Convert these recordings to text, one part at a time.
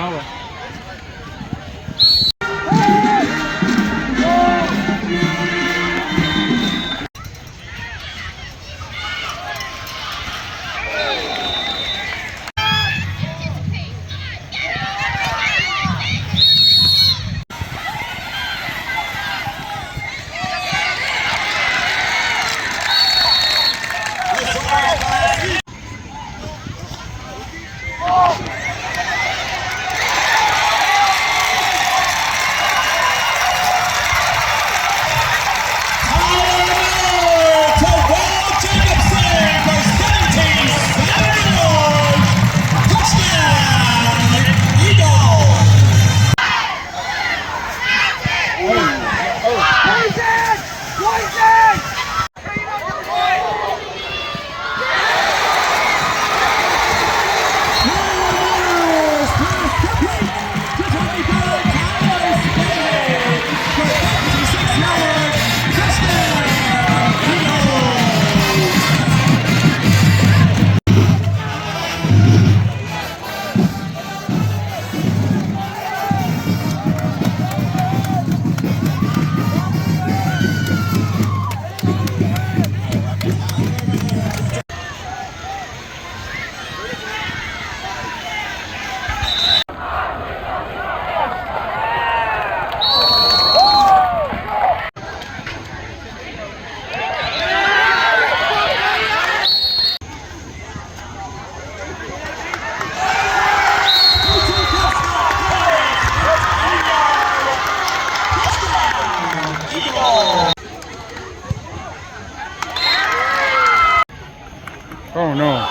power. Oh no.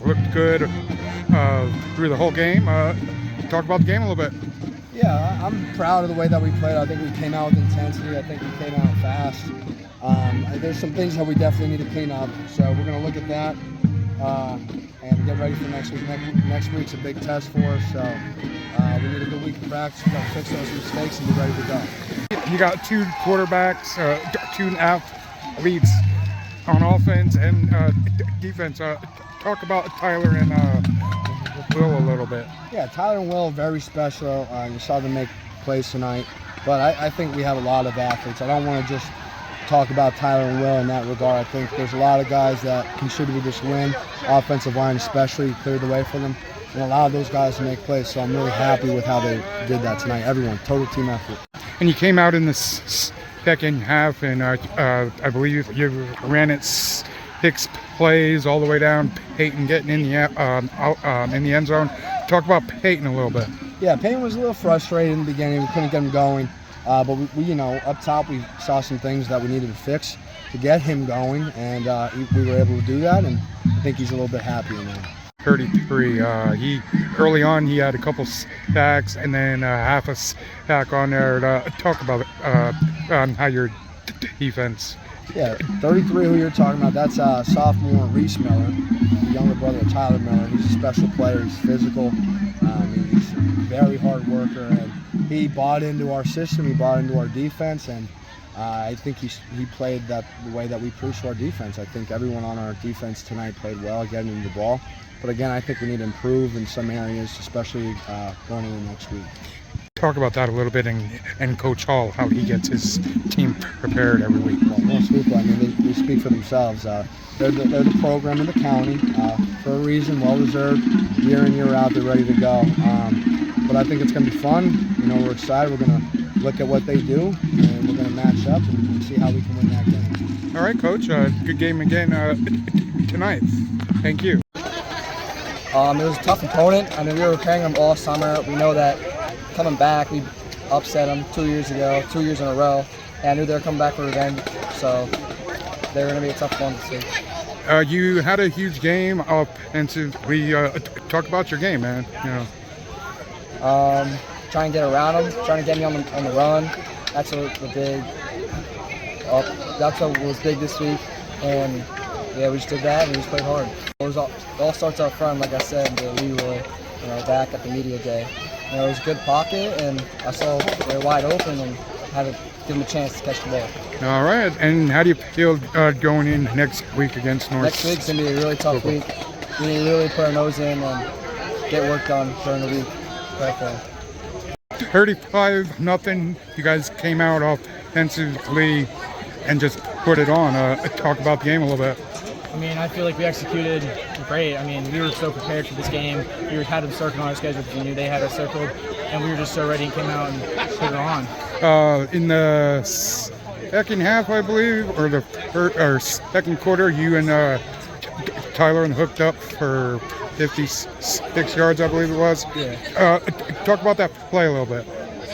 Looked good through the whole game. Talk about the game a little bit. Yeah, I'm proud of the way that we played. I think we came out with intensity. I think we came out fast. There's some things that we definitely need to clean up. So we're going to look at that and get ready for next week. Next week's a big test for us. So we need a good week of practice. We've got to fix those mistakes and be ready to go. You got two quarterbacks, 2.5 leads on offense and defense. Talk about Tyler and Will a little bit. Yeah, Tyler and Will, very special. You saw them make plays tonight. But I think we have a lot of athletes. I don't want to just talk about Tyler and Will in that regard. I think there's a lot of guys that contributed to this win. Offensive line especially cleared the way for them and allowed those guys to make plays. So I'm really happy with how they did that tonight. Everyone, total team effort. And you came out in the second half, and I believe you ran it 6 plays all the way down. Peyton getting in the end zone. Talk about Peyton a little bit. Yeah, Peyton was a little frustrated in the beginning. We couldn't get him going, but we you know, up top we saw some things that we needed to fix to get him going, and we were able to do that. And I think he's a little bit happier now. 33. He early on he had a couple sacks and then half a sack on there. Talk about how your defense. Yeah, 33 who you're talking about, that's sophomore Reese Miller, the younger brother of Tyler Miller. He's a special player, he's physical, he's a very hard worker, and he bought into our system, he bought into our defense, and I think he played the way that we preach to our defense. I think everyone on our defense tonight played well getting into the ball. But again, I think we need to improve in some areas, especially going into next week. Talk about that a little bit, and Coach Hall, how he gets his team prepared every week. Well, most people, I mean, they speak for themselves. they're the program in the county for a reason, well reserved, year in, year out. They're ready to go. But I think it's going to be fun. You know, we're excited. We're going to look at what they do, and we're going to match up and see how we can win that game. All right, Coach. Good game again tonight. Thank you. It was a tough opponent. I mean, we were preparing them all summer. We know that coming back, we upset them 2 years ago, 2 years in a row. And I knew they were coming back for revenge. So they were going to be a tough one to see. You had a huge game offensively. Talk about your game, man. You know. Trying to get around them, trying to get me on the run. That's what was big this week. And yeah, we just did that and we just played hard. It all starts up front, like I said, the Leroy, back at the media day. It was a good pocket, and I saw they were wide open and had to give them a chance to catch the ball. All right, and how do you feel going in next week against North? Next week's going to be a really tough week. We need to really put our nose in and get work done during the week. Right 35-0. You guys came out offensively and just put it on. Talk about the game a little bit. I mean, I feel like we executed great. I mean, we were so prepared for this game. We had them circled on our schedule because we knew they had us circled, and we were just so ready and came out and put it on. In the second half, I believe, or second quarter, you and Tyler hooked up for 56 yards, I believe it was. Yeah. Talk about that play a little bit.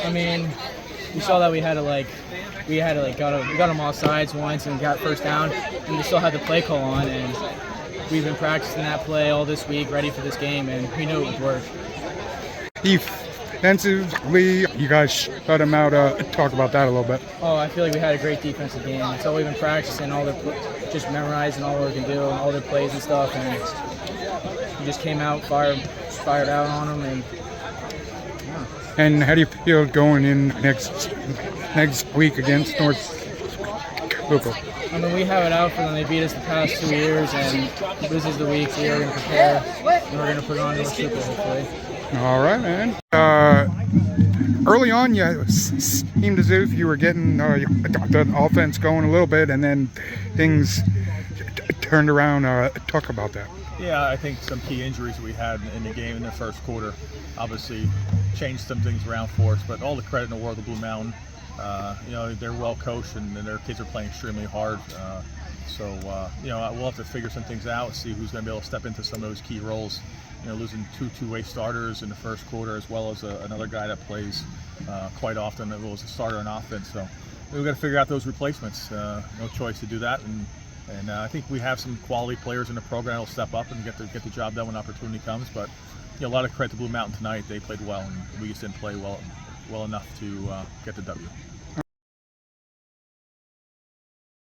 I mean, we saw that we got them off sides once and got first down, and we still had the play call on, and we've been practicing that play all this week, ready for this game, and we knew it would work. Defensively, you guys shut them out. Talk about that a little bit. Oh, I feel like we had a great defensive game. It's all we've been practicing, just memorizing all we can do, all their plays and stuff, and we just came out, fired out on them, and yeah. And how do you feel going in next week against North Local? I mean, we have it out for them. They beat us the past 2 years, and this is the week we are going to prepare, and we're going to put on North Local, hopefully. All right, man. Early on, you seemed as if you were getting the offense going a little bit, and then things turned around. Talk about that. Yeah, I think some key injuries we had in the game in the first quarter obviously changed some things around for us, but all the credit in the world to Blue Mountain. They're well coached and their kids are playing extremely hard. We'll have to figure some things out, see who's going to be able to step into some of those key roles. Losing two-way starters in the first quarter, as well as another guy that plays quite often that was a starter on offense. So we've got to figure out those replacements. No choice to do that, and I think we have some quality players in the program that will step up and get the job done when opportunity comes. But a lot of credit to Blue Mountain tonight. They played well, and we just didn't play well enough to get the W.